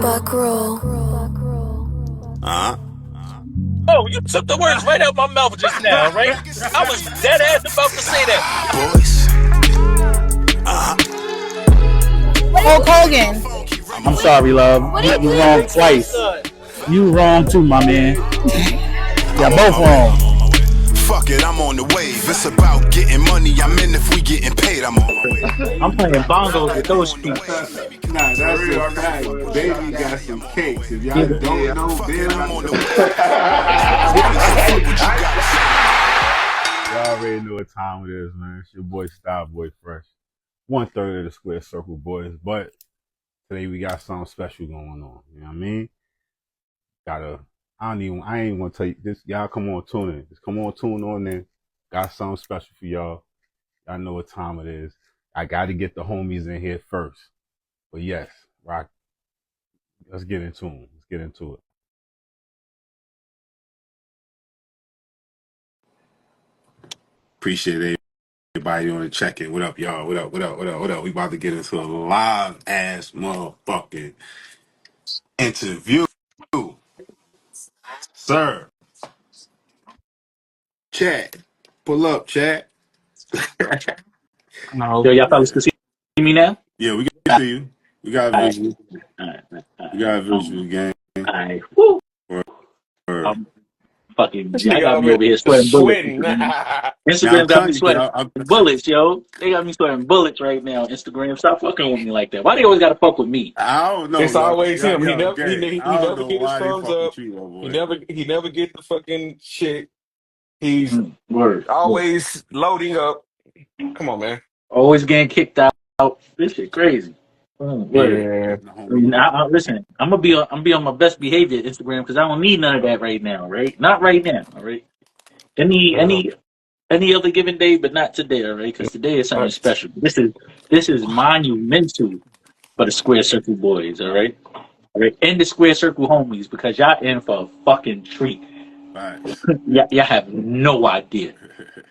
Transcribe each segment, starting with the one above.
Buck roll. Oh, you took the words right out of my mouth just now, right? I was dead ass about to say that. Boyz. Hulk Hogan. I'm sorry, love. You wrong twice. You wrong too, my man. Y'all both wrong. Fuck it, I'm on the wave. It's about getting money. I'm in if we getting paid. I'm on my way. I'm playing bongos with those feet. Nah, that's a fact. Baby got some cakes. If y'all don't know, Baby, I'm on the way. y'all already know what time it is, man. It's your boy Style Boy Fresh. 1/3 of the Square Circle Boys, but today we got something special going on. You know what I mean? I ain't gonna tell you this. Y'all come on, tune in. Just come on, tune on in. Got something special for y'all. Y'all know what time it is. I gotta get the homies in here first. But yes, rock. Let's get into them. Let's get into it. Appreciate everybody on the check-in. What up, y'all? What up? We about to get into a live ass motherfucking interview. Sir. Chat. Pull up, chat. Yo, y'all fellas can see me now? Yeah, we can see you. We got a All right. visual. All right. We got a visual game. All right. Woo. Or Fucking, This y'all nigga got me over over here here sweating bullets. sweating. now Instagram I'm got me telling you, sweating bullets, yo. They got me sweating bullets right now. Instagram, stop fucking with me like that. Why they always gotta fuck with me? I don't know, It's always him. He never, gang. he I don't never know get his why they thumbs fuck up. with you, my He boy. never get the fucking shit. He's Word. always loading up. Come on, man. Always getting kicked out. This shit crazy. Word. Yeah. The homie. Listen, I'm gonna be on my best behavior at Instagram because I don't need none of that right now, right? Not right now, all right? Any other given day, but not today, all right? Because today is something special. This is monumental for the Square Circle boys, all right? All right, and the Square Circle homies, because y'all in for a fucking treat. Facts. Y'all have no idea,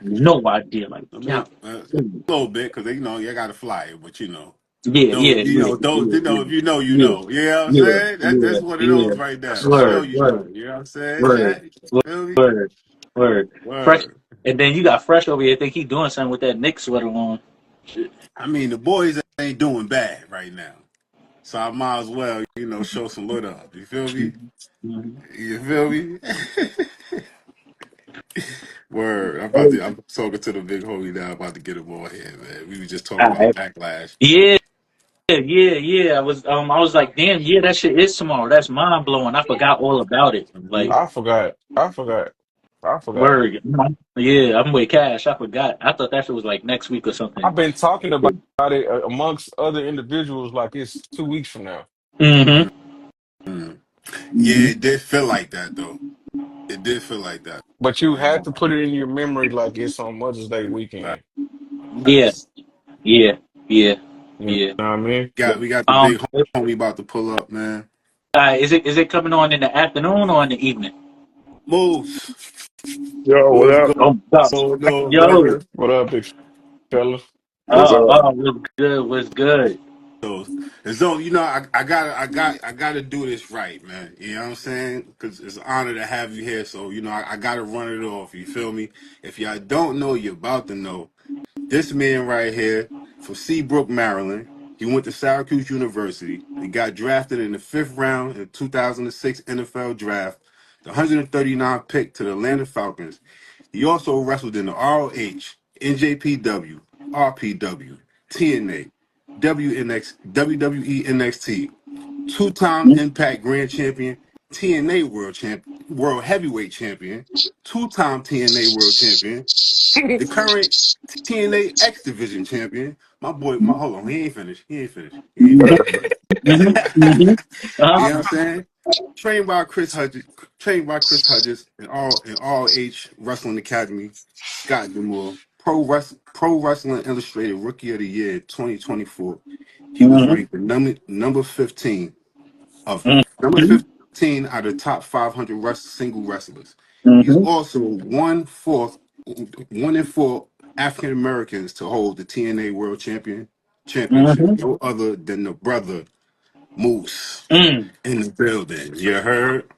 like I y'all. mean, a little bit, because you know you got to fly it, but you know. Yeah, No, yeah, you yeah, know, those, yeah, you know, if you know, you yeah, know. You know what I'm yeah, saying? yeah, That's one of yeah. those right there. You know, Word, you know. word, You know what I'm saying? word, Chat? Feel me? word, word. Fresh, Word. and then you got Fresh over here. Think he doing something with that Nick sweater on. Shit. I mean, the boys ain't doing bad right now. So I might as well, you know, show some lit up. You feel me? Mhm. You feel me? Word. I'm talking to the big homie now, about to get him on here, man. We were just talking All about right. backlash. Yeah, yeah. I was like, damn, yeah, that shit is tomorrow. That's mind blowing. I forgot all about it. Like, I forgot. word. Yeah, I'm with Cash. I forgot. I thought that shit was like next week or something. I've been talking about it amongst other individuals like it's 2 weeks from now. Mm-hmm. Mm. Yeah, Mm-hmm. it did feel like that, though. It did feel like that. But you had to put it in your memory like it's on Mother's Day weekend. Yeah, Facts. yeah, yeah, You know yeah. what I mean? We got the big homie about to pull up, man. Is it coming on in the afternoon or in the evening? Moves. Yo, what What's up? Oh, going on, yo. brother? What up, big fella? What's up? What's good? What's good? So you know, I gotta do this right, man. You know what I'm saying? Because it's an honor to have you here. So you know, I gotta run it off. You feel me? If y'all don't know, you're about to know. This man right here from Seabrook, Maryland. He went to Syracuse University. He got drafted in the 5th round in the 2006 NFL Draft, the 139th pick to the Atlanta Falcons. He also wrestled in the ROH, NJPW, RPW, TNA, WNX, WWE NXT, two-time Impact Grand Champion, TNA World Heavyweight Champion, two-time TNA World Champion, the current TNA X Division Champion. My boy, hold on, he ain't finished. Mm-hmm. You Uh-huh. know what I'm saying? Trained by Chris Hudges in all H Wrestling Academy, Scott Demore, Pro Wrestling Illustrated Rookie of the Year 2024. He was Mm-hmm. ranked the number 15 of number Mm-hmm. 15 out of top 500 single wrestlers. He's Mm-hmm. also one in four African Americans to hold the TNA World Championship. Mm-hmm. No other than the brother Moose Mm. in the building. You heard?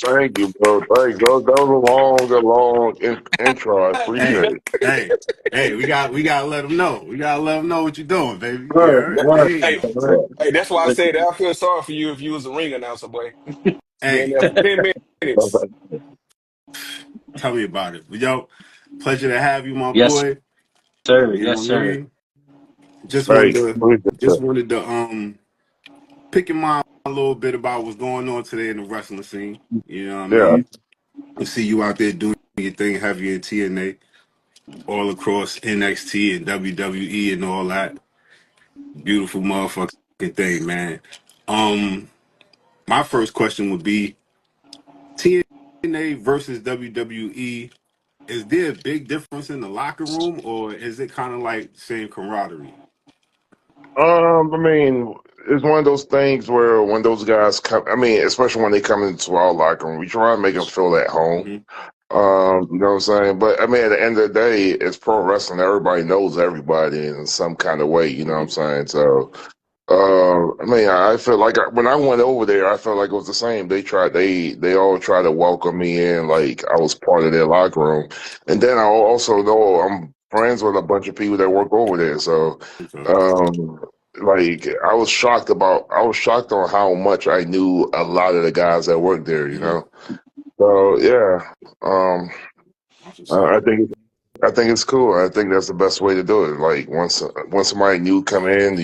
Thank you, bro. Thank you. That was a long intro. I Hey, appreciate it. hey, hey, we gotta let them know. We gotta let them know what you're doing, baby. You Word, heard? word. Hey, Hey, that's why I Listen, said that I feel sorry for you if you was a ring announcer, boy. Been hey, there for 10 minutes. tell me about it. Yo, pleasure to have you, my yes, boy. sir. You know Yes, what I sir. mean? Just wanted Hey, to appreciate just that. wanted to pick your mind a little bit about what's going on today in the wrestling scene. You know what I Yeah. mean? I see you out there doing your thing heavy in TNA, all across NXT and WWE and all that. Beautiful motherfucking thing, man. Um, my first question would be TNA versus WWE. Is there a big difference in the locker room, or is it kind of like same camaraderie? I mean, it's one of those things where when those guys come, I mean, especially when they come into our locker room, we try and make them feel at home. Hmm. You know what I'm saying? But I mean, at the end of the day, it's pro wrestling. Everybody knows everybody in some kind of way. You know what I'm saying? So, I mean, I feel like when I went over there, I felt like it was the same. They all tried to welcome me in, like I was part of their locker room. And then I also know I'm friends with a bunch of people that work over there. So, Okay. um, like I was shocked on how much I knew a lot of the guys that work there. You Hmm. know. So yeah, um, That's what's I up. I think I think it's cool. I think that's the best way to do it. Like once somebody new come in,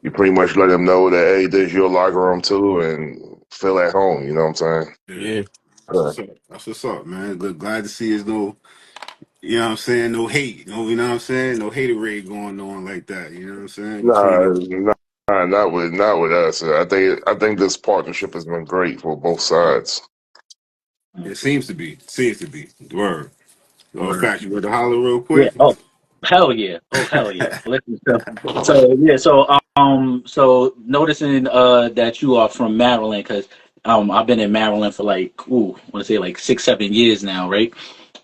you pretty much let them know that hey, this is your locker room too, and feel at home. You know what I'm saying? Yeah. Yeah. That's what's up. That's what's up, man. Glad to see there's no, you know what I'm saying, no hate. No, you know what I'm saying? No haterade going on like that. You know what I'm saying? Between Nah, the not with us. I think this partnership has been great for both sides. it seems to be. Seems to be. Word. Oh, Word. fact, you ready to holler real Yeah. quick? Oh, hell yeah. Oh, hell yeah. Listen, so yeah. So noticing that you are from Maryland, because I've been in Maryland for like I want to say like 6 7 years now, right?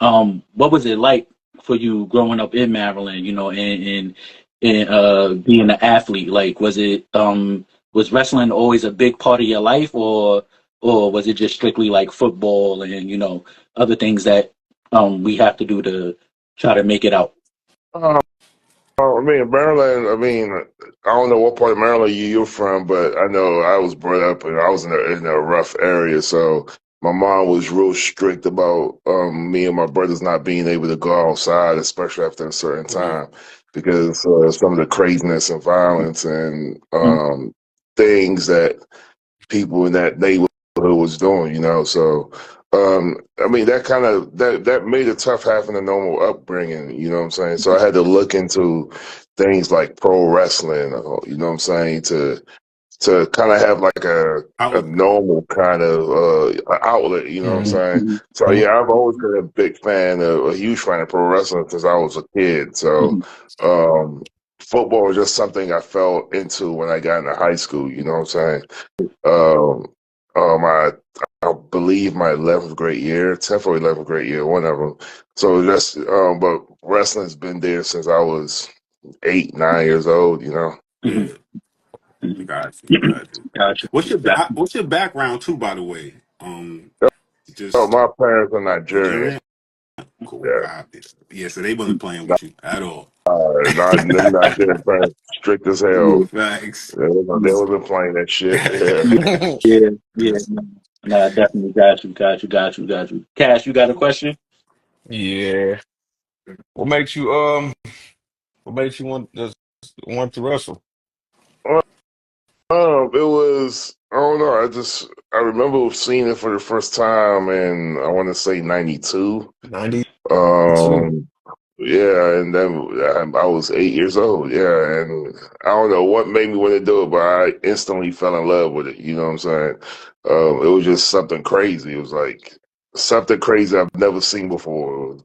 What was it like for you growing up in Maryland? You know, and being an athlete. Like, was wrestling always a big part of your life, or was it just strictly like football and other things that we have to do to try to make it out? I mean, Maryland. I mean, I don't know what part of Maryland you're from, but I know I was brought up and I was in a rough area. So my mom was real strict about me and my brothers not being able to go outside, especially after a certain Right. time, because some of the craziness and violence and things that people in that neighborhood was doing, you know. So, I mean, that made it tough having a normal upbringing, you know what I'm saying? So I had to look into things like pro wrestling, you know what I'm saying, to kind of have like a Outlet. normal kind of outlet, you know what I'm Mhm. saying? So Mhm. yeah, I've always been a huge fan of pro wrestling since I was a kid. So um, football was just something I fell into when I got into high school, you know what I'm saying? Um, I believe my 11th grade year, 10th or 11th grade year, one of them. So that's but wrestling's been there since I was 8 9 years old, you know. Yeah. Mhm. Mhm. Got you. Got you. Gotcha. Gotcha. What's your background too, by the way? Oh, Just my parents are Nigerian. Nigerian. Cool. Yeah, Copy. Yeah. So they wasn't playing with you at all. not them Nigerian parents, strict as hell. Thanks. They wasn't playing that shit. Yeah. Yeah, yeah, yeah. No, definitely got you. Cash, you got a question? Yeah. What makes you what makes you want to wrestle? It was I don't know. I remember seeing it for the first time in I want to say '92. 92. Um, yeah, and then I was 8 years old. Yeah, and I don't know what made me want to do it, but I instantly fell in love with it. You know what I'm saying? It was just something crazy. It was like something crazy I've never seen before.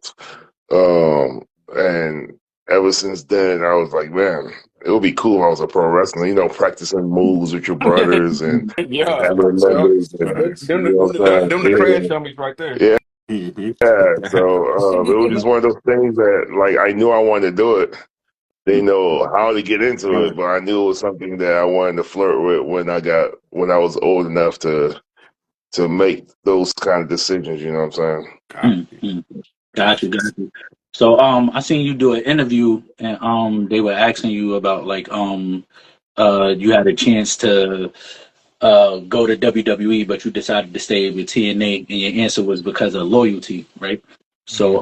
And ever since then, I was like, man, it would be cool if I was a pro wrestler. You know, practicing moves with your brothers and Yeah. family Yeah. members, and Thanks. you know what I'm Them the crash saying? dummies right there. Yeah. Hmm. Yeah, so it was just one of those things that like I knew I wanted to do it. didn't know how to get into it, Right. but I knew it was something that I wanted to flirt with when I was old enough to make those kind of decisions. You know what I'm saying? Got you. Got Got you, you. got you. So I seen you do an interview and they were asking you about like you had a chance to go to WWE, but you decided to stay with TNA, and your answer was because of loyalty, right? So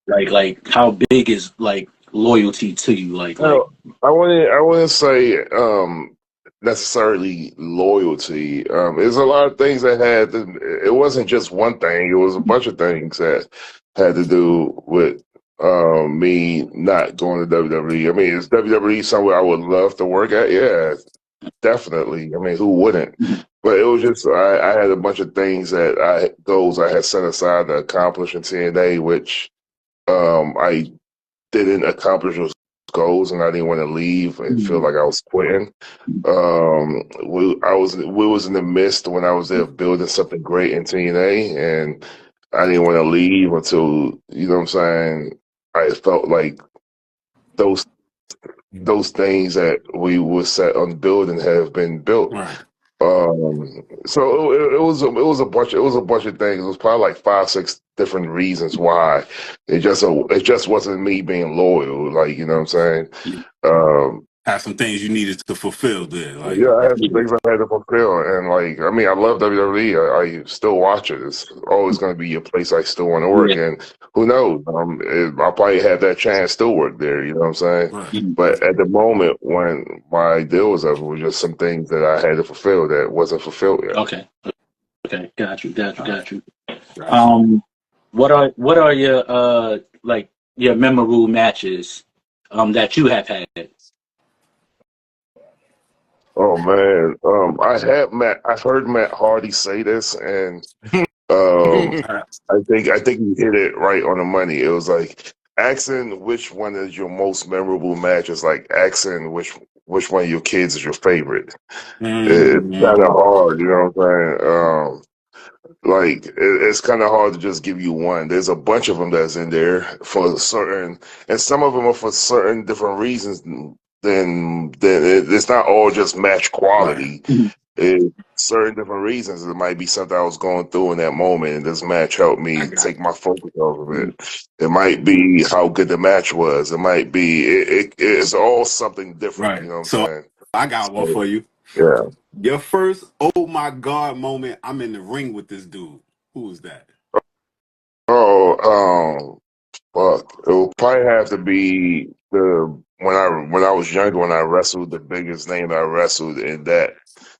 like how big is like loyalty to you? Like No, I wouldn't say necessarily loyalty. There's a lot of things that it wasn't just one thing. It was a bunch of things that had to do with me not going to WWE. I mean, is WWE somewhere I would love to work at? Yeah, definitely. I mean, who wouldn't? But it was just I had a bunch of things goals I had set aside to accomplish in TNA, which I didn't accomplish those goals, and I didn't want to leave and feel like I was quitting. We was in the midst when I was there building something great in TNA, and I didn't want to leave until you know what I'm saying. I felt like those things that we were set on building have been built. Right. So it was a bunch of things. It was probably like 5, 6 different reasons why. It just wasn't me being loyal. Like you know what I'm saying. Have some things you needed to fulfill there. Like, Yeah, I had some things I had to fulfill, and like I mean, I love WWE. I still watch it. It's always going to be a place I still want to work, yeah, and who knows? I'll probably have that chance still work there. You know what I'm saying? right. But at the moment when my deal was up, it was just some things that I had to fulfill that wasn't fulfilled yet. okay, got you. Got you. What are your like your memorable matches that you have had? Oh man, I heard Matt Hardy say this, and um, I think he hit it right on the money. It was like asking which one is your most memorable match is like asking which one of your kids is your favorite. It's kind of hard, you know what I'm saying? Like it's kind of hard to just give you one. There's a bunch of them that's in there for certain, and some of them are for certain different reasons. It's not all just match Right. quality. It's certain different reasons. It might be something I was going through in that moment, and this match helped I me got take my focus off of it. It might be how good the match was. It might be it's all something different. right. You know what So I'm saying? I got one So, for you. yeah. Your first oh my god moment. I'm in the ring with this dude. Who was that? Oh, fuck. It will probably have to be the when I was younger when I wrestled the biggest name I wrestled in that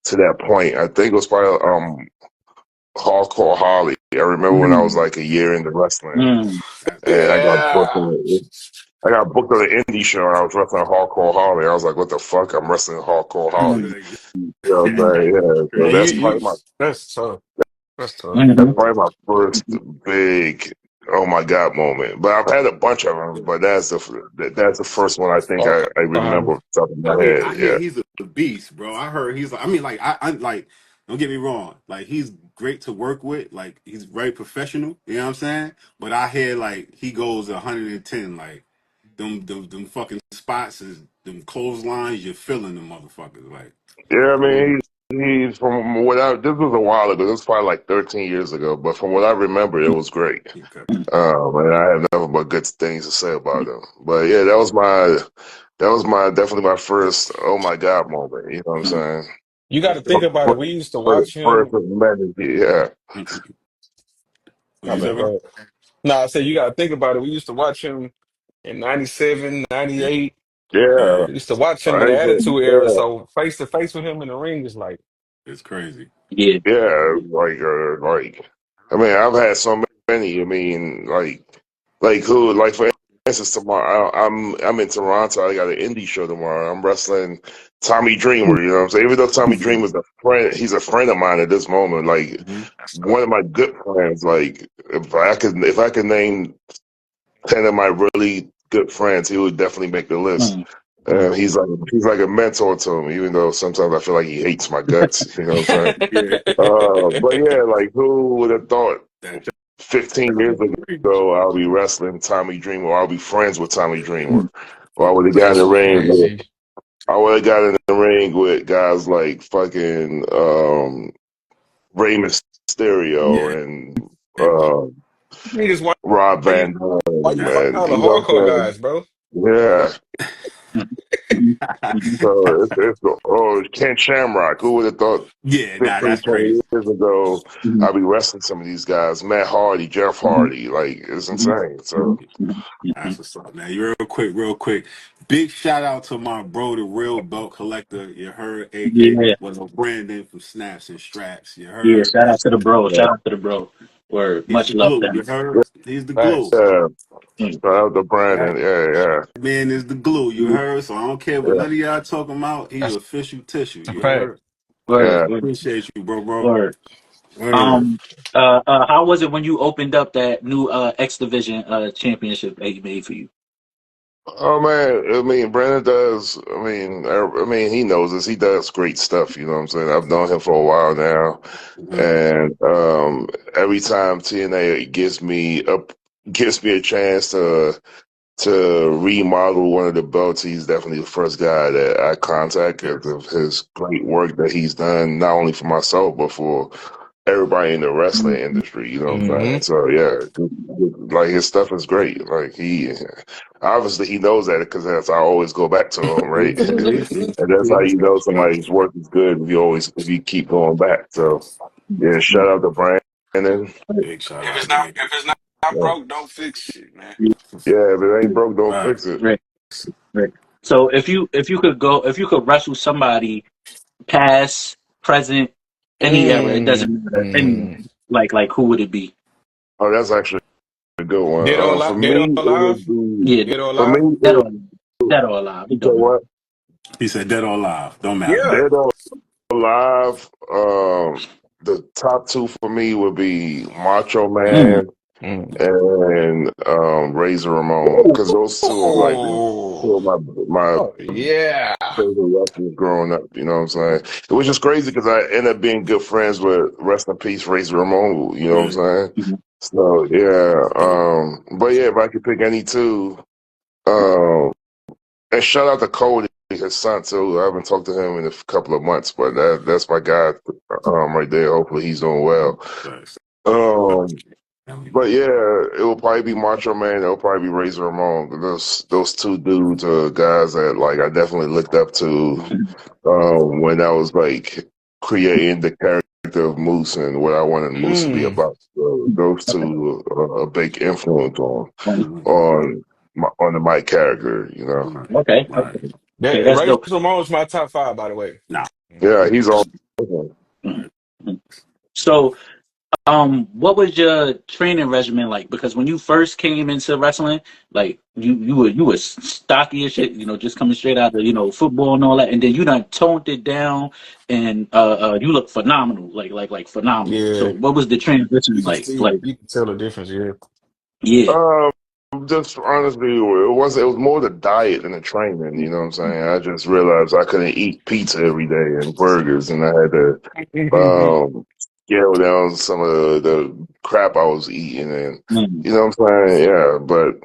to that point. I think it was probably Hardcore Holly. I remember when I was like a year into wrestling and Yeah. I got booked on an indie show and I was wrestling Hardcore Holly. I was like, what the fuck? I'm wrestling Hardcore Holly. You know what I'm saying? Yeah. So Yeah, that's you probably my that's tough. That's tough. that's probably my first big oh my god moment. But I've had a bunch of them. But that's the first one I think Oh, I remember off the top of my I head. hear Yeah, he's a beast, bro. I heard he's like. I mean, like I like. Don't get me wrong. Like he's great to work with. Like he's very professional. You know what I'm saying? But I hear like he goes 110. Like them fucking spots is them clotheslines. You're feeling them motherfuckers. Like yeah. I mean, he's from what I this was a while ago. This was probably like 13 years ago. But from what I remember, it was great. okay. And I have nothing but good things to say about him. But yeah, that was my definitely my first oh my god moment. You know what I'm saying? you got to think about it. We used to watch First him. of many, yeah. What My you say, bad, bro? go ahead. No, I said you got to think about it. We used to watch him in 97, Yeah. 98. Yeah, We used to watch him I in the agree. Attitude Era. Yeah, So face to face with him in the ring is like, It's crazy. Yeah, yeah. Like, I mean, I've had so many. I mean, like who? Like for instance, tomorrow I'm in Toronto. I got an indie show tomorrow. I'm wrestling Tommy Dreamer. You know what I'm saying? Even though Tommy Dreamer's a friend, he's a friend of mine at this moment. Like one of my good friends. Like if I could name 10 of my really good friends, he would definitely make the list. He's like a mentor to me, even though sometimes I feel like he hates my guts. You know what I'm saying? Yeah. But yeah, like who would have thought That 15 years ago I'll be wrestling Tommy Dreamer, or I'll be friends with Tommy Dreamer. Or I would have got in That's the ring with crazy. I would have got in the ring with guys like fucking Rey Yeah. Mysterio and Niggas, Rob why you Van Dam, why you fighting and all the you know hardcore what I'm guys, bro? saying? Yeah. Mhm. So Ken Shamrock. Who would have thought Yeah, nah, 15, that's 20 crazy. years ago Mhm. I'd be wrestling some of these guys? Matt Hardy, Jeff Mhm. Hardy. Like, it's Mhm. insane. So, Mhm. Mhm. That's what's up, man. You real quick. Big shout out to my bro, the real belt collector. You heard, Yeah, aka was a Brandon from Snaps and Straps. You yeah. heard. Shout out to the bro. yeah. Shout out to the bro. Word. He's Much the love glue. to You him. heard. He's the glue. Thanks. Yeah. Mm. Shout out to That, Brandon. Yeah, Man is the glue. You heard. So I don't care what yeah, none of y'all talking about. He that's official tissue. a You fact. heard. Word. yeah. Word. Appreciate you, bro. Word. Word. How was it when you opened up that new X Division championship that he made for you? Oh man, I mean, Brandon does. I mean, he knows this. He does great stuff. You know what I'm saying? I've known him for a while now, Mhm. and every time TNA gives me a chance to remodel one of the belts, he's definitely the first guy that I contact because of his great work that he's done, not only for myself but for everybody in the wrestling industry. You know what I'm Mm-hmm. saying? So yeah, like his stuff is great. Like obviously he knows that because that's I always go back to him, right? And that's how you know somebody's work is good if you keep going back. So yeah, shout out to Brandon. Big shout If out, it's not man. if it's not Yeah, broke, don't fix shit, man. yeah, if it ain't broke, don't Right. fix it. Right. Right. So if you could wrestle somebody past, present, any era, it doesn't matter. Any Mm. like who would it be? Oh, that's actually a good one. Dead or For alive? Dead me, or it alive? would be. Yeah, Dead or For me, alive? dead or alive. you It say don't matter. what? He said dead or alive. Don't matter. Yeah. Dead or alive. The top two for me would be Macho Mm. Man Mm. and Razor Ramon, because those two are like two Oh, of my oh yeah. favorite wrestlers growing up. You know what I'm saying? It was just crazy because I ended up being good friends with rest in peace Razor Ramon. You know what I'm Right. saying? Mhm. So yeah, but yeah, if I could pick any two, um, and shout out to Cody, his son too. I haven't talked to him in a couple of months, but that's my guy, right there. Hopefully he's doing well. Thanks. Um, but yeah, it will probably be Macho Man. It'll probably be Razor Ramon. Those two dudes are guys that like I definitely looked up to when I was like creating the character of Moose and what I wanted Moose to be Mm. about. So those two are a big influence Um, on the Mike character. You know, Okay, Right. okay, okay, That that's Ray dope. Ramon's my top five, by the way. Nah. yeah, he's all. Mhm. Right. Mhm. So, what was your training regimen like? Because when you first came into wrestling, like you were stocky as shit, just coming straight out of football and all that, and then you done toned it down, and you look phenomenal, like phenomenal. So, Yeah. what was the transition You can like? see, Like, you can tell the difference, yeah. yeah. Um, just honestly, it was more the diet than the training. You know what I'm saying? I just realized I couldn't eat pizza every day and burgers, and I had to scale down some of the crap I was eating, and Mm, you know what I'm saying? Yeah, but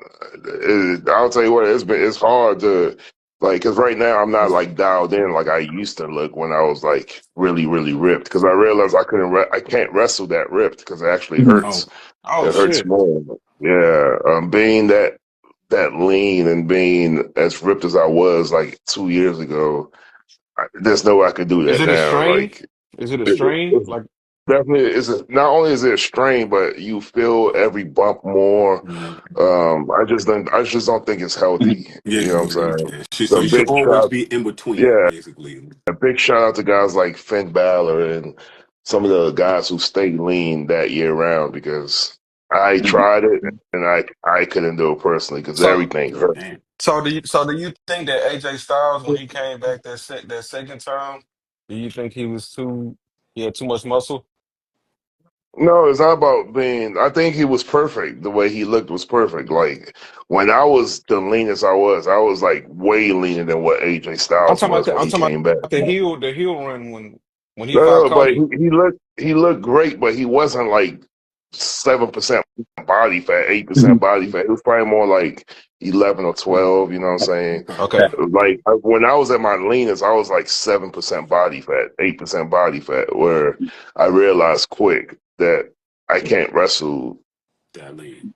I'll tell you what, it's hard to like because right now I'm not like dialed in like I used to look when I was like really really ripped because I realized I can't wrestle that ripped because it actually mm, hurts. Oh, Oh It hurts shit. more. Yeah, being that lean and being as ripped as I was like 2 years ago, there's no way I could do Is that it a now. strain? Like Is it a strain? it's Like, definitely not only is it a strain, but you feel every bump more. mm, I just don't think it's mm, healthy. yeah, You know what I'm yeah, saying? yeah. So So you should big always shout, be in between, yeah, basically. a big shout out to guys like Finn Balor and some of the guys who stayed lean that year round because I mm. tried it and I couldn't do it personally because so everything hurt. Damn. so do you think that AJ Styles when he came back that second time, do you think he had too much muscle? No, it's not about being. I think he was perfect. The way he looked was perfect. Like when I was the leanest I was like way leaner than what AJ Styles was when I'm he talking came back. about the heel run when he No, fought no, but Cody. he looked great, but he wasn't like 7% body fat, 8% body fat. It was probably more like 11 or 12. You know what I'm saying? Okay. Like when I was at my leanest, I was like 7% body fat, 8% body fat. Where I realized quick that I can't wrestle That lean.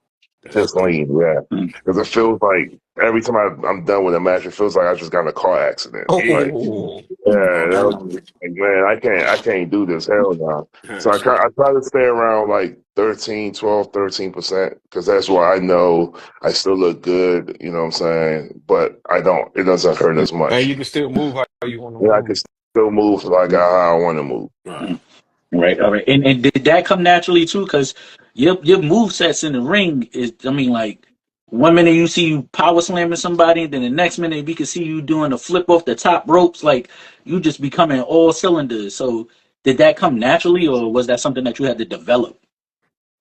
just lean, yeah. Because it feels like every time I'm done with a match, it feels like I just got in a car accident. Like, Oh, yeah, that was like, man, I can't do this. Hell no. So I try to stay around like 13% because that's why I know I still look good. You know what I'm saying? But I don't. It doesn't hurt as and much. you can still move how you want to Yeah, I move. can still move like how I want to move. Right. Right, all right. And did that come naturally too? Because your move sets in the ring is, I mean, like, one minute you see you power slamming somebody, and then the next minute we can see you doing a flip off the top ropes. Like, you just becoming all cylinders. So did that come naturally, or was that something that you had to develop?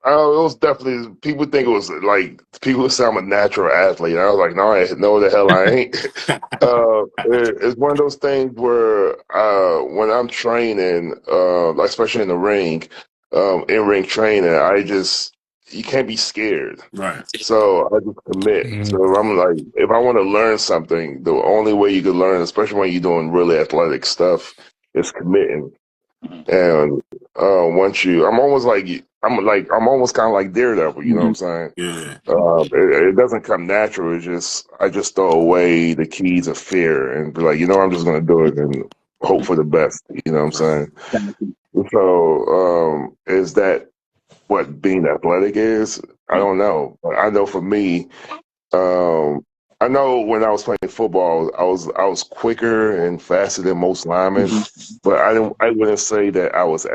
Oh, it was definitely. People think it was like people say I'm a natural athlete. I was like, no, the hell I ain't. It's one of those things where when I'm training, like especially in the ring, in ring training, you can't be scared. Right. So I just commit. Mhm. So I'm like, if I want to learn something, the only way you can learn, especially when you're doing really athletic stuff, is committing. And I'm almost kind of like Daredevil. You know what I'm saying? Yeah. It doesn't come natural. I just throw away the keys of fear and be like, I'm just gonna do it and hope for the best. You know what I'm saying? So, is that what being athletic is? I don't know, but I know for me, um, I know when I was playing football, I was quicker and faster than most linemen, but I wouldn't say that I was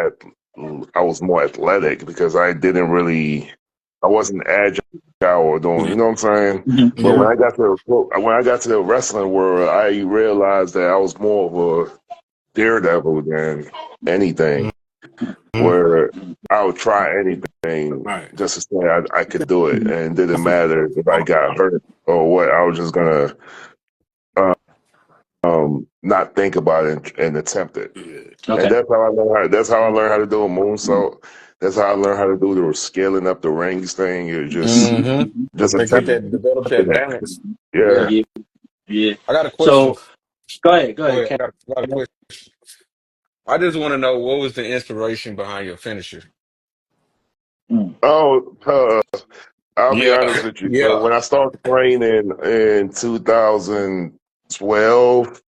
more athletic because I wasn't agile or doing, you know what I'm saying? But Yeah. when I got to the wrestling world, I realized that I was more of a daredevil than anything, Mhm. where I would try anything Right. just to say I could do it, and it didn't matter if I got hurt or what. I was just gonna not think about it and attempt it. Yeah. And Okay. that's how I learned how to do a moonsault. That's how I learned how to do the scaling up the rings thing. You Mm-hmm. just They get attempt that, develop that balance. yeah. Yeah. Yeah. Yeah. I got a question. So go ahead. Go Go ahead, ahead. Ken. I got a question. I just want to know what was the inspiration behind your finisher? Mm. Oh, I'll be Yeah. honest with you. So Yeah. when I started training in 2012,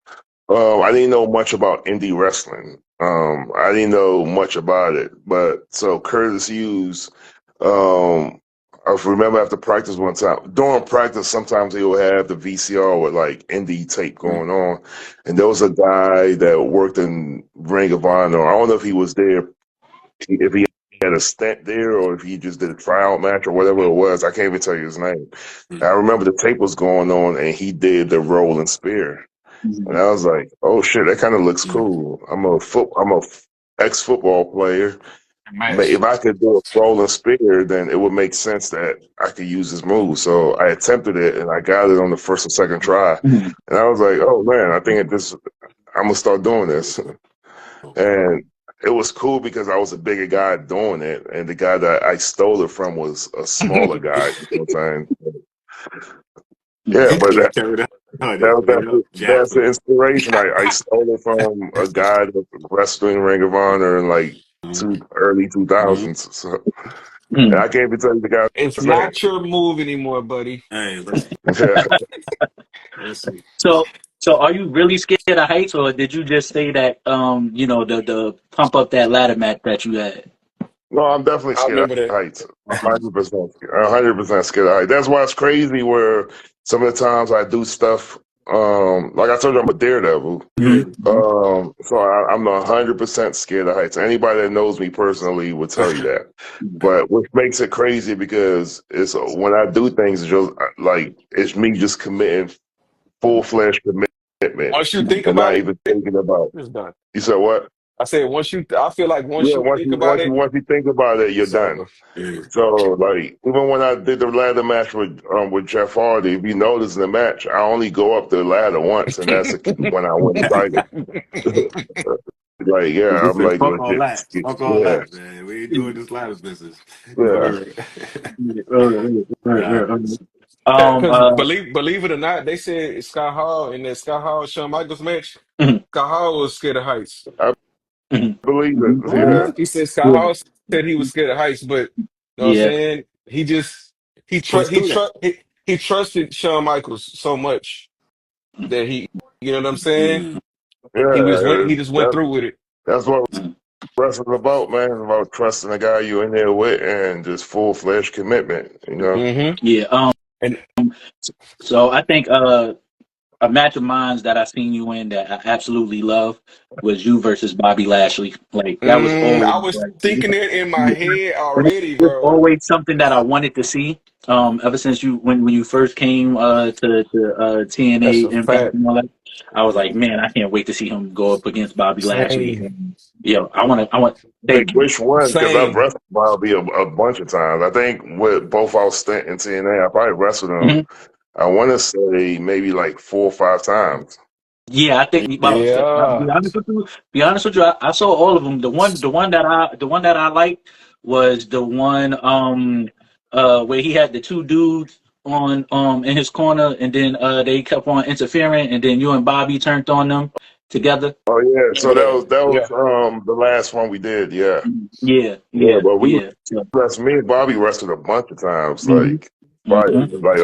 I didn't know much about indie wrestling. I didn't know much about it, but so Curtis Hughes, I remember after practice one time, during practice, sometimes he would have the VCR with like indie tape going on, and there was a guy that worked in Ring of Honor. I don't know if he was there, if he had a stint there, or if he just did a tryout match or whatever it was. I can't even tell you his name. I remember the tape was going on, and he did the rolling spear. And I was like, "Oh shit, that kind of looks cool." I'm a ex football player. Match. If I could do a rolling spear, then it would make sense that I could use this move. So I attempted it, and I got it on the first or second try. And I was like, "Oh man, I'm gonna start doing this." And it was cool because I was a bigger guy doing it, and the guy that I stole it from was a smaller guy. You know what I'm saying? Yeah, but Carry that honey straight up. that's the Jackson. inspiration. I stole it from a guy that was wrestling Ring of Honor in like early 2000s. So, and Mm. I can't even tell you the It's guy's name. not your move anymore, buddy. Hey, Yeah. let's see. So so are you really scared of heights, or did you just say that the pump up that ladder match that you had? No, I'm definitely I scared of remember that. heights. 100%. 100% scared of heights. That's why it's crazy where some of the times I do stuff, like I told you, I'm a daredevil. Yeah. So I'm 100% scared of heights. Anybody that knows me personally would tell you that. But what makes it crazy because it's when I do things, it's just like it's me just committing full-fledged commitment Once you think and not about even thinking about. it's done. You said what? I said I feel like once Yeah, you think about it, once you think about it, you're it's done. over. Yeah. So like even when I did the ladder match with Jeff Hardy, if you notice in the match, I only go up the ladder once, and that's when I win the title. Like, yeah, He I'm said, like "Fuck all legit. that. Fuck all Yeah, that, man. We ain't doing this ladder business." yeah. Word. Right. Nah. Yeah, because Um. believe it or not, they said Scott Hall in that Scott Hall Shawn Michaels match, Mhm, Scott Hall was scared of heights. I mhm, believe it. mhm, mhm. Yeah, He said Scott Yeah. Hall said he was scared of heights, but you know what I'm Yeah. saying? Push through that. He trusted Shawn Michaels so much that you know what I'm saying? Mm. He yeah. just went through with it. That's what Mhm. wrestling's about, man. It's about trusting the guy you in there with and just full fledged commitment. You know. Hmm. Yeah. And So I think a match of mine that I seen you in that I absolutely love was you versus Bobby Lashley. Like that was always I was like thinking it in my yeah, head that already, was bro. always something that I wanted to see. Ever since when you first came to That's TNA a Impact fact. and all that, I was like, man, I can't wait to see him go up against Bobby Lashley. Same, And, yo, I want Like thank you. which one? Because I've same. wrestled Bobby a bunch of times. I think with both our stint in TNA, I probably wrestled him. Mhm. I want to say maybe like 4 or 5 times. Yeah, I think well, Yeah. be honest with you, I saw all of them. The one that I liked was the one where he had the two dudes on in his corner, and then they kept on interfering, and then you and Bobby turned on them together. Oh yeah, so that Yeah. was that was Yeah. the last one we did. Yeah, Yeah, yeah, yeah, but we yeah. So, wrestled. Me and Bobby wrestled a bunch of times. hmm Like probably hmm like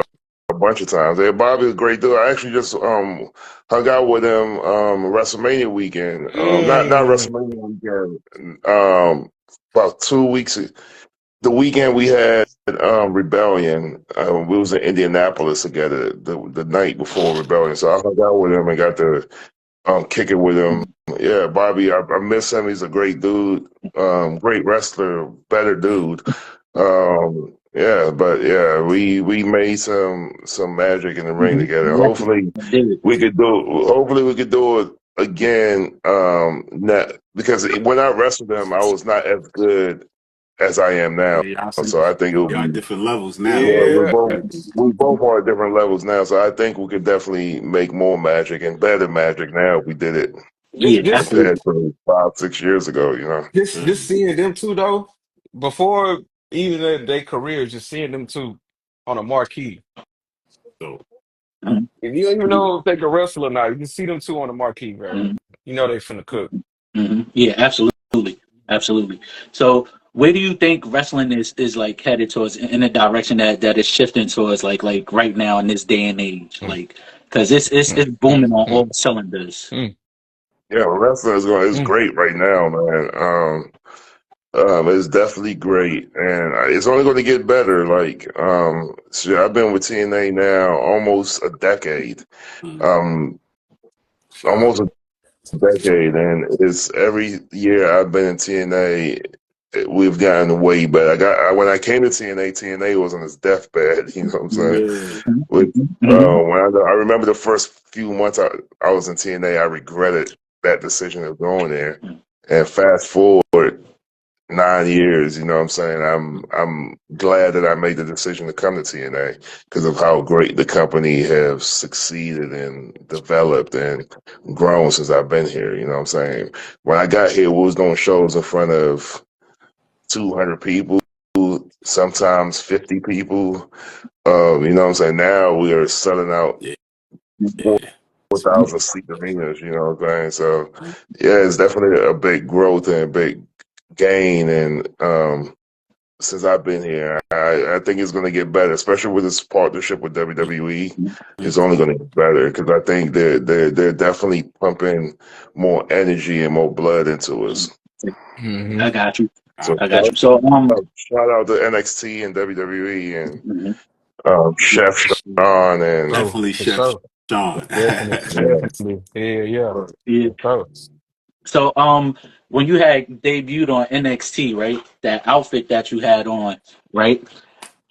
a bunch of times. Yeah, Bobby's a great dude. I actually just hung out with him WrestleMania weekend. Not Mm. WrestleMania weekend. About 2 weeks. The weekend we had Rebellion. We was in Indianapolis together the night before Rebellion. So I hung out with him and got to kick it with him. Yeah, Bobby, I miss him. He's a great dude, great wrestler, better dude. Yeah, but yeah, we made some magic in the ring together. Yeah, Hopefully I did. we could do. Hopefully we could do it again. Not because when I wrestled him, I was not as good as I am now. Yeah, So I think it would y'all at be. different levels now. Yeah, Word. Yeah. we both are at different levels now. So I think we could definitely make more magic and better magic now if we did it Just, Yeah, just, absolutely. compared to 5 6 years ago. You know. just seeing them two though, before even their careers, just seeing them two on a marquee. So Mhm. If you don't even know if they can wrestle or not, you can see them two on the marquee, bro. Mhm. You know they finna cook. Yeah, absolutely, absolutely. So, where do you think wrestling is like headed towards in a direction that is shifting towards like right now in this day and age, Mm, like because it's mm, mm, booming on mm, all cylinders. mm, Yeah, wrestling is mm. great right now, man. It's definitely great, and it's only going to get better. Like, so I've been with TNA now almost a decade. Um, shout out. almost a decade, and it's every year I've been in TNA, we've gotten way better. When I came to TNA was on its deathbed. You know what I'm saying? Yeah. With Hmm. I remember the first few months I was in TNA, I regretted that decision of going there. And fast forward 9 years, you know what I'm saying? I'm glad that I made the decision to come to TNA because of how great the company has succeeded and developed and grown since I've been here. You know what I'm saying? When I got here, we was doing shows in front of 200 people, sometimes 50 people. You know what I'm saying? Now we are selling out Yeah. four Yeah. thousand seat arenas. You know what I'm saying? So yeah, it's definitely a big growth and a big gain. And since I've been here, I think it's going to get better, especially with this partnership with WWE. It's only going to get better because I think they're definitely pumping more energy and more blood into us. Hmm. I got you. So I got you. So shout out to NXT and WWE and mhm. Chef Sean and Oh, Definitely for Chef sure. Sean. Definitely, yeah. definitely. Yeah, yeah. Yeah. For sure. So when you had debuted on NXT, right, that outfit that you had on, right,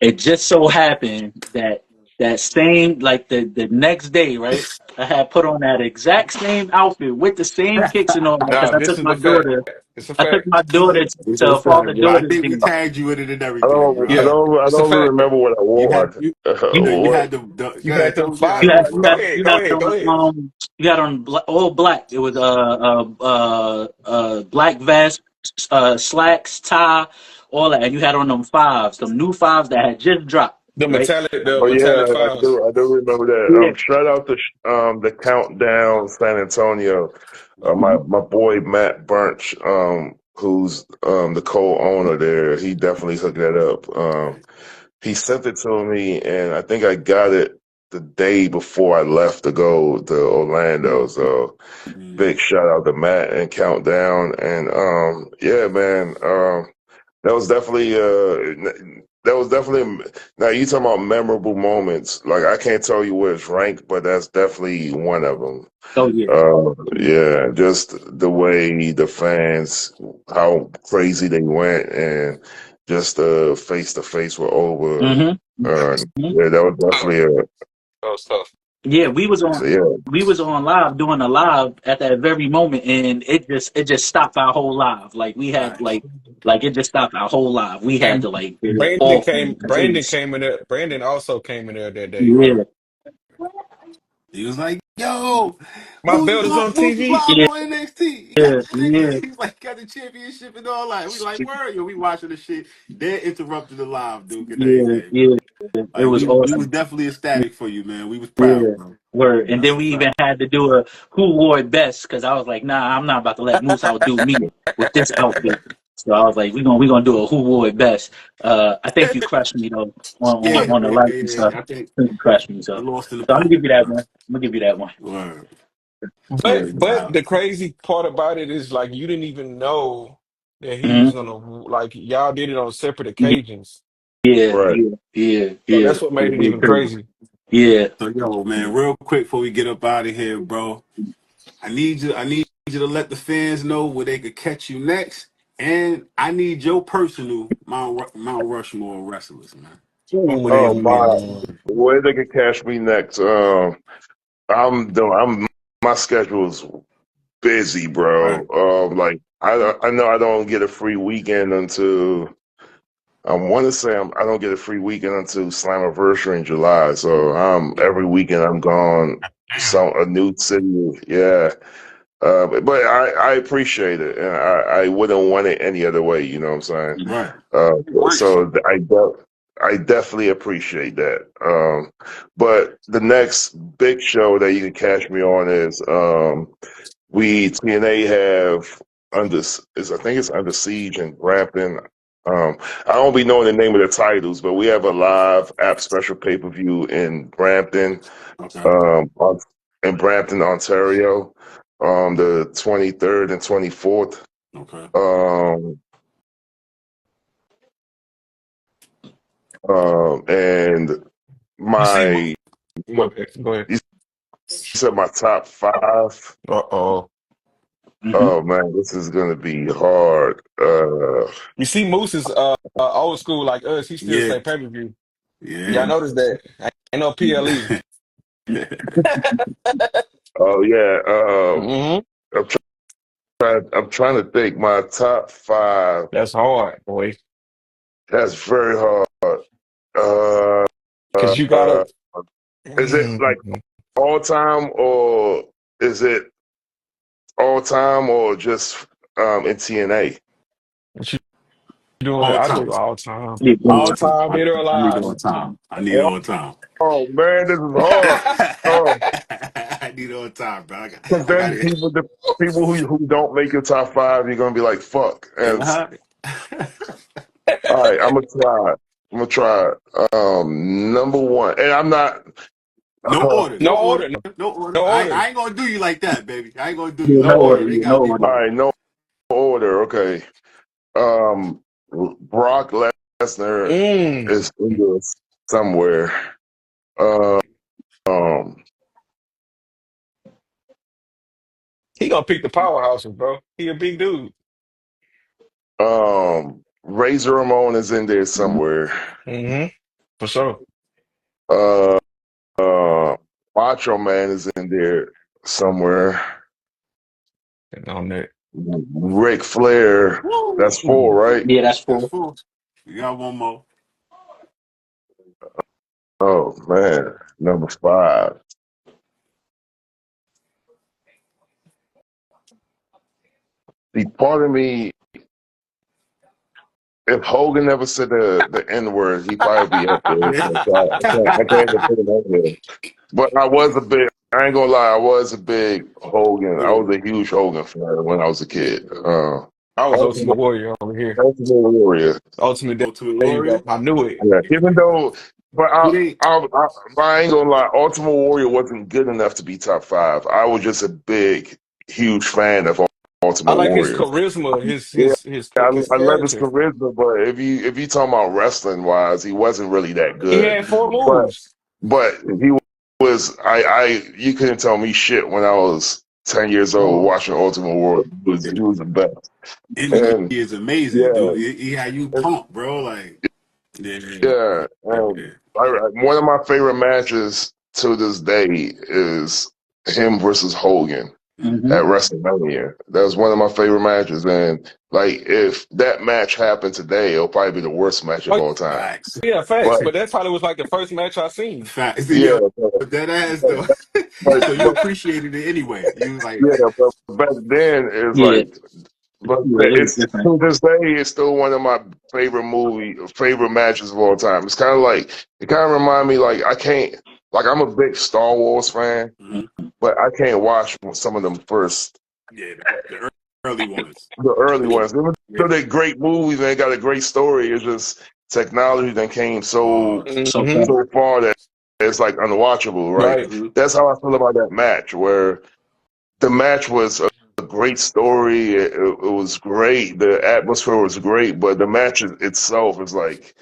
it just so happened that that same like the next day, right? I had put on that exact same outfit with the same kicks and all that because Nah, I this took is my the fact. daughter. It's a I took fact. my daughter It's to a a father fact, bro. I daughter's think we thing. tagged you in it and I everything, don't, bro. I Yeah, don't, I it's a don't fact. remember what I You had wore. you You you What? had the You go had ahead, them tell me what you you had had fives. on, you bro. Go had ahead. you Go had ahead. Go on ahead. you had on all black. It was black vest, slacks, tie, all that, and you had on them fives, them new fives that had just dropped, right? Oh The metallic yeah, fives. I do remember that. Yeah. Shout out to the Countdown San Antonio. My boy Matt Bunch, who's the co-owner there. He definitely hooked that up. He sent it to me, and I think I got it the day before I left to go to Orlando. So big shout out to Matt and Countdown, and yeah, man. That was definitely now you talking about memorable moments. Like I can't tell you where it's ranked, but that's definitely one of them. Oh yeah. Yeah, just the way the fans, how crazy they went, and just face to face with over. Mm-hmm. Yeah, that was Tough. definitely a That was tough. Yeah, so, yeah. we was on live doing a live at that very moment, and it just stopped our whole live. Like we had Facts. like it just stopped our whole live. We had And to like get it off because it Brandon was came in there. Brandon also came in there that day. yeah He was like, "Yo, My belt is on Moose was TV. live yeah on NXT. yeah yeah He's like, got the championship and all that." We like, "Word, yo, we watching the shit." They interrupted the live, Duke, and yeah everything, yeah. bro. It Like was we was awesome. definitely ecstatic for you, man. We was proud, Yeah, bro. word. And That's then a we even fact. had to do a who wore it best because I was like, nah, I'm not about to let Moose outdo me with this outfit. So I was like, we gonna do a who wore it best. I think you crushed me though Yeah, on the man. lights and stuff. Yeah, I think I think you crushed me. I So lost in the I'm gonna give pocket, you that bro. one. I'm gonna give you that one. Word. Yeah. But the crazy part about it is like you didn't even know that he hmm was gonna like y'all did it on separate occasions. Yeah, Right. yeah, yeah, So yeah. that's what It made it was even crazy. crazy. Yeah. So yo, man, real quick before we get up out of here, bro. I need you to let the fans know where they could catch you next. And I need your personal Mount Rushmore wrestlers, man. Fuck with Oh my, Ooh. where they could catch me next? I'm my schedule's busy, Right. bro. Like I know I don't get a free weekend until I want to say I don't get a free weekend until Slammiversary in July. So every weekend I'm gone Damn. a new city. Yeah. But I appreciate it, and I wouldn't want it any other way. You know what I'm saying? Right. Worse. So I definitely appreciate that. But the next big show that you can catch me on is we TNA have I think it's Under Siege in Brampton. I don't be knowing the name of the titles, but we have a live app special pay per view in Brampton, Okay. um, on, in Brampton, Ontario, the 23rd and 24th. Okay. Um, and You see, my go ahead. you said my top five. Uh-oh. hmm Oh man, this is gonna be hard. You see, Moose is old school like us. He still Yeah. say pay-per-view. Y'all Yeah. notice that? Ain't no PLE. oh yeah. Hmm. I'm trying to think my top five. That's hard, boy. That's very hard. Uh, Because you uh, gotta. is it like all time or is it all time or just in TNA? What you doing? All I time. do all time. Yeah, All All time. time, dead or I need alive. all time. I need Oh, all time. oh, man, this is hard. Oh, I need all time, bro. because I got then it. the people who don't make your top five, you're gonna be like, fuck. And Uh-huh. all right, I'm gonna try. I'm gonna try. Number one, and I'm not. No order. No No order. order. No, No order. no I order. ain't gonna do you like that, baby. I ain't gonna do you. yeah, No No no order. order. order. It Yeah, no gotta be All order. no right, no order. Okay. Um, Brock Lesnar Mm. is in there somewhere. Um, He gonna pick the powerhouses, bro. He a big dude. Razor Ramon is in there somewhere. Hmm. For sure. Uh, Macho Man is in there somewhere. And on that. Ric Flair. That's four, right? Yeah, that's That's 4. full. We got one more. Oh man, number 5. See, part of me, if Hogan never said the N word, he'd probably be up there. I can't even put him up there. But I was a big. I ain't gonna lie, I was a big Hogan. I was a huge Hogan fan when I was a kid. I was Ultimate Ultimate, Warrior over here. Ultimate Warrior. Ultimate Day. Ultimate There you go. Warrior. I knew it. Yeah, even though, but It ain't. I ain't gonna lie, Ultimate Warrior wasn't good enough to be top 5. I was just a big, huge fan of I Ultimate like his Warrior. charisma, Yeah, his I love his character. charisma, but if you talking about wrestling wise, he wasn't really that He good. had 4 But moves. but he was I you couldn't tell me shit when I was 10 years old watching Ultimate Warrior. He was the best. Energy And is amazing, yeah, dude. He had you pumped, bro. Like, yeah, yeah. yeah. One of my favorite matches to this day is him versus Hogan Mm-hmm. at WrestleMania. That was one of my favorite matches. And like, if that match happened today, it'll probably be the worst match of Oh, all time. Facts. yeah, facts. But But that probably was like the first match I seen. Facts. yeah, Yo, but that ass but, though. but, So you but appreciated it anyway. You was like, yeah, but back then it's Yeah, like, but yeah, it was it's different. to this day it's still one of my favorite matches of all time. It's kind of like it kind of remind me like I can't like I'm a big Star Wars fan, mhm. but I can't watch some of them first. Yeah, the early ones. The early Yeah, ones. Even yeah. though they're great movies and they got a great story, it's just technology that came so So Hmm. far. so far that it's like unwatchable, right? Right. Mhm. That's how I feel about that match, where the match was a great story. It was great. The atmosphere was great, but the match itself is like,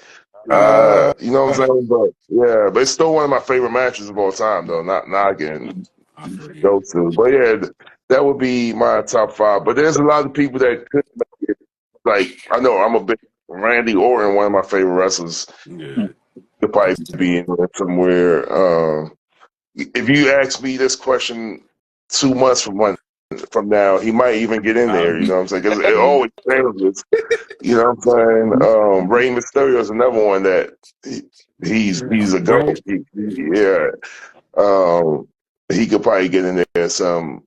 Uh, you know what I'm saying? But yeah, but it's still one of my favorite matches of all time, though. Not again I feel you. those two, but yeah, that would be my top 5. But there's a lot of people that could make it. Like I know I'm a big Randy Orton, one of my favorite wrestlers. Yeah. Could probably be in there somewhere. If you ask me this question 2 months from now, he might even get in there. You know what I'm saying? Because it always changes. You know what I'm saying? Rey Mysterio is another one that he's a goat. Yeah. Um, he could probably get in there at some.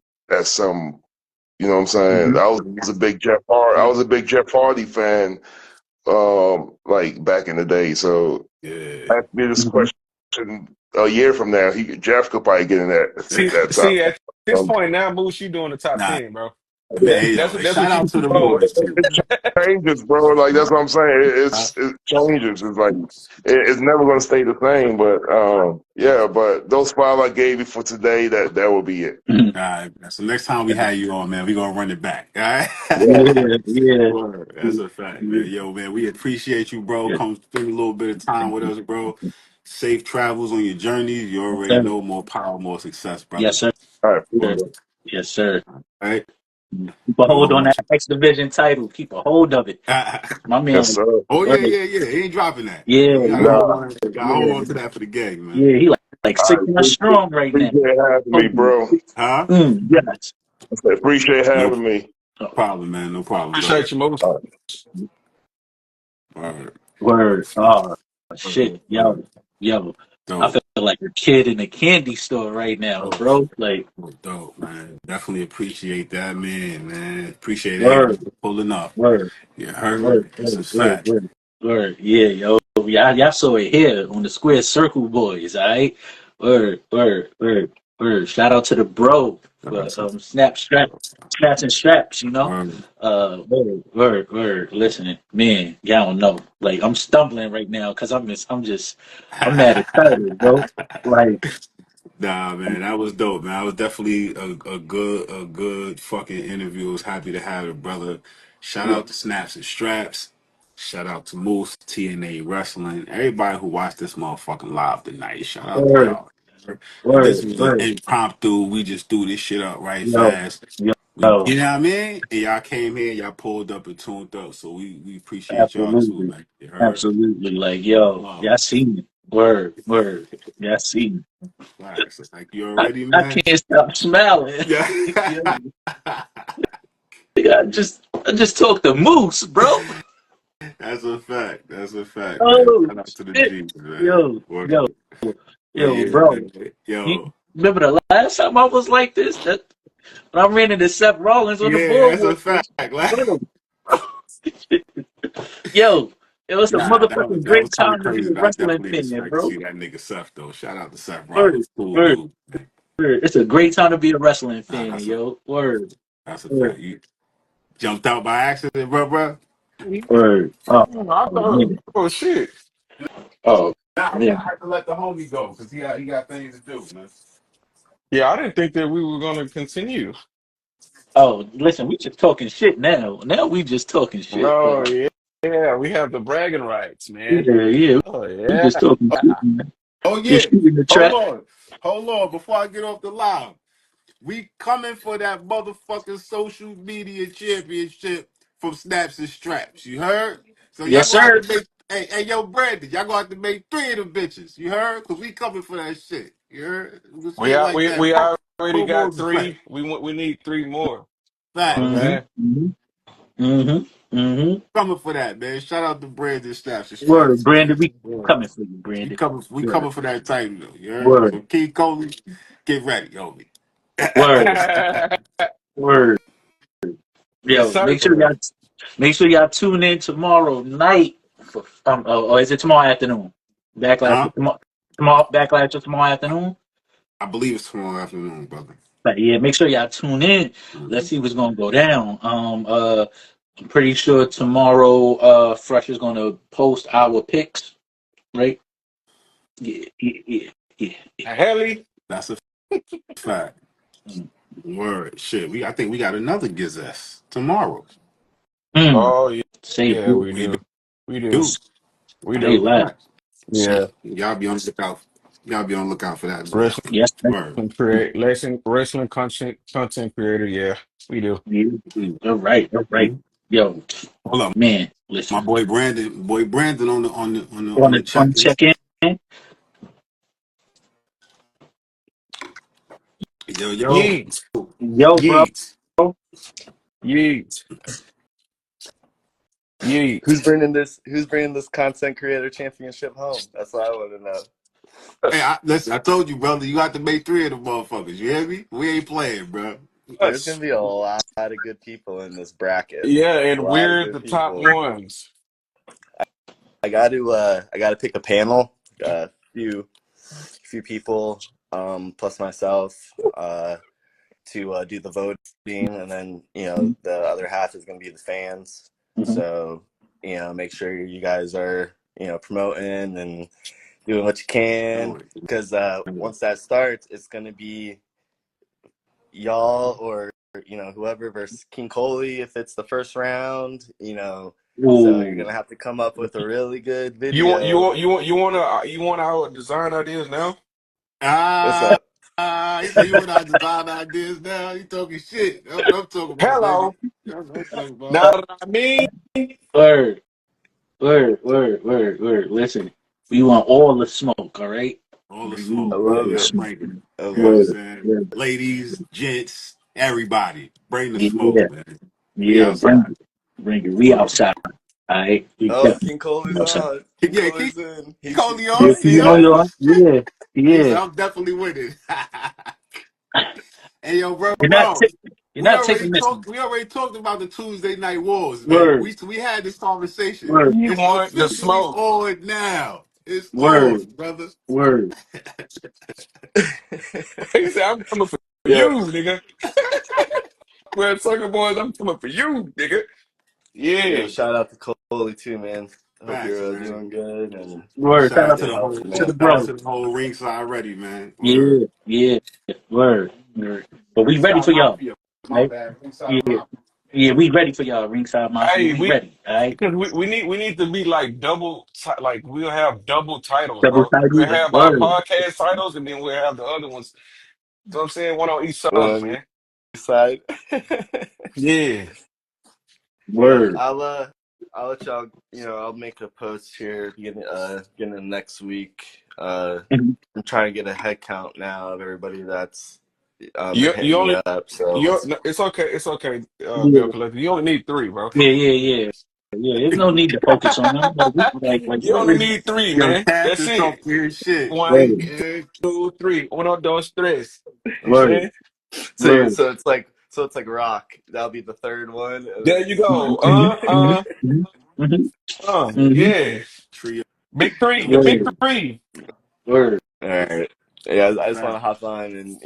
You know what I'm saying? I was a big Jeff Hardy. I was a big Jeff Hardy fan. Like back in the day. So Yeah. ask me this question a year from now. Jeff could probably get in that top. see, at this point now, Moose, you doing the top Nah, 10, bro. man, hey, That's yo, what hey, that's shout what you out to them doing. boys too. It changes, bro. Like that's what I'm saying. It changes. It's like it's never gonna stay the same. But yeah. But those 5 I gave you for today, that will be it. All right. So next time we have you on, man, we gonna run it back. All right. Yeah, yeah, Word. That's a fact, yeah. man. Yo, man, we appreciate you, bro. Come spend a little bit of time with us, bro. Safe travels on your journeys. You Yes, already sir. know, more power, more success, Yes, brother. sir. All right. Sir. Appreciate it. Yes, sir. All right. Keep a We hold on gonna that X Division title. Keep a hold of it. My Yes, man. sir. Oh yeah, Right. yeah, yeah. He ain't dropping that. Yeah, We gotta yeah, hold Nah. on. Gotta hold yeah. on to that for the gang, man. Yeah, he like All six right. months strong right now. Appreciate having me, bro. Huh? Yes. I said, appreciate No having me. problem, man. No problem, brother. Appreciate you, Moose. All Word. Word. Oh shit. Word. Yo. I Dope. feel like a kid in a candy store right now, Dope. bro. Like Dope, man. Definitely appreciate that, man. Appreciate word, everybody pulling up. word, You word, heard? It's a word, word, fact. word, word. Yeah, yo. Y'all saw it here on the Square Circle Boys, all right? Word, word, word, word. Shout out to the bro for snaps and straps, you know? Word. Word. Listen, man, y'all don't know. Like I'm stumbling right now because I'm mad excited, bro. Like Nah, man, that was dope, man. That was definitely a good fucking interview. I was happy to have it, brother. Shout out to Snaps and Straps. Shout out to Moose, TNA Wrestling. Everybody who watched this motherfucking live tonight. Shout out to word, y'all. And this word, was an word. impromptu. We just threw this shit up right Yo, fast. yo, You know what I mean? And y'all came here, y'all pulled up and tuned up. So we appreciate y'all too, absolutely, man. You heard? absolutely. Like, yo, Wow. y'all seen it. Word. Yeah, I see. Facts. It's like you already, I man. can't stop smiling. Yeah. Yo, nigga, I just talked to Moose, bro. That's a fact. That's a fact, man. Oh Shout out to the shit. G's, man. Yo, yo, Word. But yo, yeah, bro. man. You Yo. remember the last time I was like this? That when I ran into Seth Rollins on the Yeah, that's a boardwalk. fact. Bro. Yo, it was a Nah, motherfucking that great was kind of time to be crazy, a but I wrestling definitely fan, respect to bro. see that nigga Seth though. Shout out to Seth Word, Rollins, cool word, dude. Man. word. It's a great time to be a wrestling Nah, fan, yo. Word, that's a word, fact. You jumped out by accident, bro. word. Oh, I oh thought, man. oh shit. Oh, Nah, we yeah. gotta have to let the homie go because he got things to do, man. Yeah, I didn't think that we were gonna continue. Oh, listen, we just talking shit now. Now we just talking shit, Oh bro. yeah, yeah, we have the bragging rights, man. Yeah, yeah. Oh We yeah. just talking shit, man. Oh Just yeah, shooting the hold track. on, hold on. Before I get off the line, we coming for that motherfucking social media championship from Snaps and Straps. You heard? So y'all Yes, gonna have sir. to make. Hey, yo, Brandon, y'all gonna have to make 3 of them bitches. You heard? Cause we coming for that shit. You heard? We say We it are like that. we already got Promos is three. back. We need three more. You know what I'm Facts. Mm-hmm. saying? Mm-hmm. Coming for that, man. Shout out to Brandon Snaps and Word, Straps, man. Brandon. We Yeah. coming for you, Brandon. We Word, coming for that title though. You heard? word, So King Coley, get ready, homie. word, word. Yes, Yo, sir. make sure y'all tune in tomorrow night. For, or is it tomorrow afternoon? Backlash Huh? is tomorrow. Backlash is tomorrow afternoon. I believe it's tomorrow afternoon, brother. But yeah, make sure y'all tune in. Let's Mhm. see what's gonna go down. I'm pretty sure tomorrow, Fresh is gonna post our picks, right? Yeah. Helly. That's a fact. Mm. Word. Shit. I think we got another Gazette tomorrow. Mm. Oh yeah, Say yeah, what? we We do. We do. do. We Say do. what? Fact. Yeah. Y'all be on the lookout. Y'all be on the lookout for that as well. Wrestling Yes, sir. Word. wrestling content creator. Yeah, we do. Yeah. Mm. All right. All right. Mhm. Yo, Hold up. man, My listen. boy Brandon On on the the check-in. check in. Yo. Yeet, Yo, bro. yeet, yeet, yeet. Who's bringing this content creator championship home? That's what I want to know. Hey, listen, I told you, brother, you got to make 3 of them motherfuckers. You hear me? We ain't playing, bro. There's gonna Us. be a lot of good people in this bracket. Yeah, A and lot of we're good the top people. ones. I gotta pick a panel. A few people, plus myself, to do the voting, and then the other half is gonna be the fans. Mhm. So make sure you guys are promoting and doing what you can, No, because once that starts, it's gonna be y'all or whoever versus King Coley if it's the first round. So you're Ooh. gonna have to come up with a really good You want you video. want you want you want you want our design ideas now? What's Ah, up? he said you want our design ideas now. You talking shit. That's what I'm talking about, baby. Hello. That's what I'm talking about. Now that I mean, Word. Word. Listen, we want all the smoke, all right? All the We I smoke, want man. all love the Y'all it. smoke. bring it. I You know what love I'm Word. it. saying? Word. Ladies, gents, everybody. Bring the Yeah. smoke, man. We Yeah. outside. Bring it. We Word. outside. All right. We Oh, definitely King Coley's outside. on. King Yeah, keep Coley's in. Cody Yeah, on. He's you He know on. you in. are. Yeah. He said, Yeah. I'm definitely winning. Hey yo, bro, You're not. bro. You're not taking this. We already talked about the Tuesday night wars, man. Word. We had this conversation. Word. you It's want the officially smoke. on now. It's Word. on, brother. Word. He said, I'm coming for you, Yo, nigga. Well, Sucker Boys, I'm coming for you, nigga. yo, Yeah. shout out to Coley too, man. I hope Facts, you're man. doing good and Word. Shout out Shout to staying healthy, to the man. out bro. to the whole ringside already, man. Word. Yeah. Yeah. Word. Word. But we ready Ringside for y'all, Mafia. My right? bad. Ringside Yeah. Mafia. Yeah. We ready for y'all, Ringside Mafia. Hey, We ready. All right. because we need to be like like we'll have double titles, Double bro. We'll titles. have our Word. podcast titles and then we'll have the other ones. So I'm saying one on each side, One on each man. side. Yeah. Yeah, Word. I'll let y'all. I'll make a post here beginning of next week. Mhm. I'm trying to get a head count now of everybody that's been You hitting me only up. So no, it's okay. It's okay. Bill Yeah, Collector. You only need three, bro. yeah, yeah, yeah. Yeah, there's no need to focus on them. Like You only word, need three, Yo, man. Cash That's is it. talking his shit. One, word, two, three. Uno, dos, tres. You know what I'm word, saying? word. so it's like rock. That'll be the third one. And There you go. Mhm, mhm, mhm, mhm, mhm. Yeah. Trio. Big three. The big Word, three. word. all right, yeah, I just want Fact. to hop on and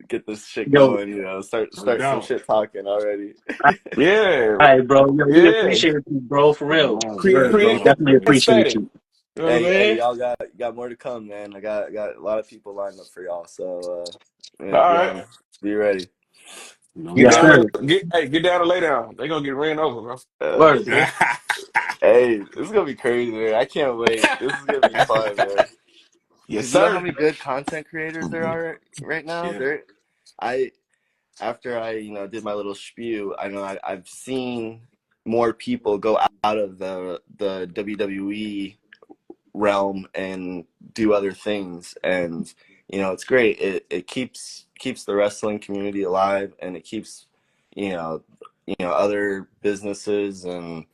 get this shit Yo, going. No Start some doubt. shit talking already. Yeah. all right, bro. Yo, we Yeah. appreciate you, bro, for real. Oh, Word, bro. Create no. Definitely that appreciate static. you. You know what I Hey, mean? y'all got more to come, man. Got a lot of people lined up for y'all. So All right. be ready. No Get Yes, down doubt. sir. and get down and lay down. They gonna get ran over, bro. Word. Yeah. Hey, this is gonna be crazy, man. I can't wait. This is gonna be fun, man. Yes, Because you know how sir. many good content creators there are right now. Yeah. I after I did my little spew, I know I've seen more people go out of the WWE realm and do other things, and it's great. It keeps the wrestling community alive, and it keeps you know other businesses and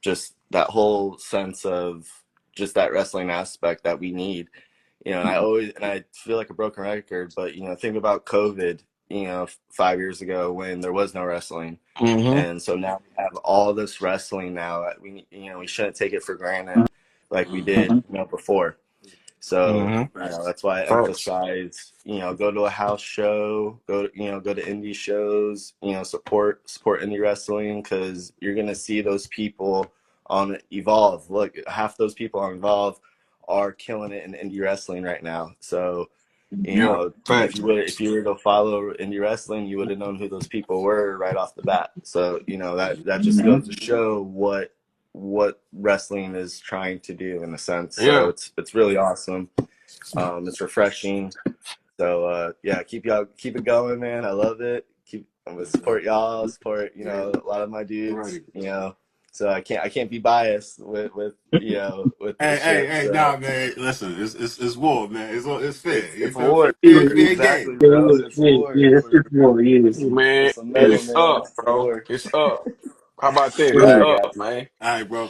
just that whole sense of just that wrestling aspect that we need. And I feel like a broken record, but think about COVID, 5 years ago when there was no wrestling. Mm-hmm. And so now we have all this wrestling now. We shouldn't take it for granted like we did, Mhm. before. So, Mm-hmm. that's why I Facts. emphasize, go to a house show, go to indie shows, support indie wrestling, because you're going to see those people on Evolve. Look, half those people on Evolve are killing it in indie wrestling right now. So, Yeah. Facts. if you were to follow indie wrestling, you would have known who those people were right off the bat. So, that just Mhm. goes to show what wrestling is trying to do in a sense. So Yeah. it's really awesome. It's refreshing. So keep it going, man. I love it. I'm gonna support y'all, support Yeah. a lot of my dudes, Right. So I can't be biased with this shit. Hey, So nah, man. Listen, it's war, man. It's fair. You it's feel war. fair, Yeah, fair Exactly, game. yeah, bro. It's yeah, war. yeah. It's more, yeah. Man, It's a Yeah. medal, it's man. up, It's bro. war. It's up. How about that? All It's Word. right, up, guys. man. All right, bro.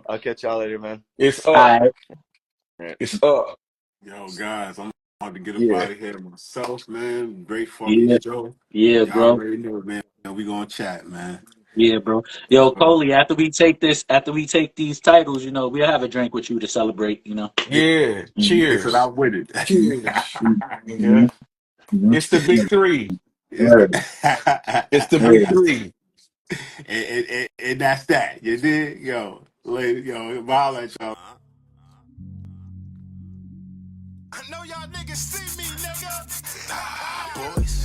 I'll catch y'all later, man. It's All up. right. All right. It's up. Yo, guys, I'm about to get up Yeah. out of here myself, man. Great fucking Yeah. show. Yeah, Y'all bro. already know, man. We gonna chat, man. Yeah, bro. Yo, Coley, after we take these titles, we'll have a drink with you to celebrate, Yeah, Yeah. because I Cheers. win it. Cheers. Mm-hmm. Yeah. It's the big three. Word. It's the big Word. three. and that's that. You did, yo, later, yo. I'll let y'all. I know y'all niggas see me, nigga. Boys.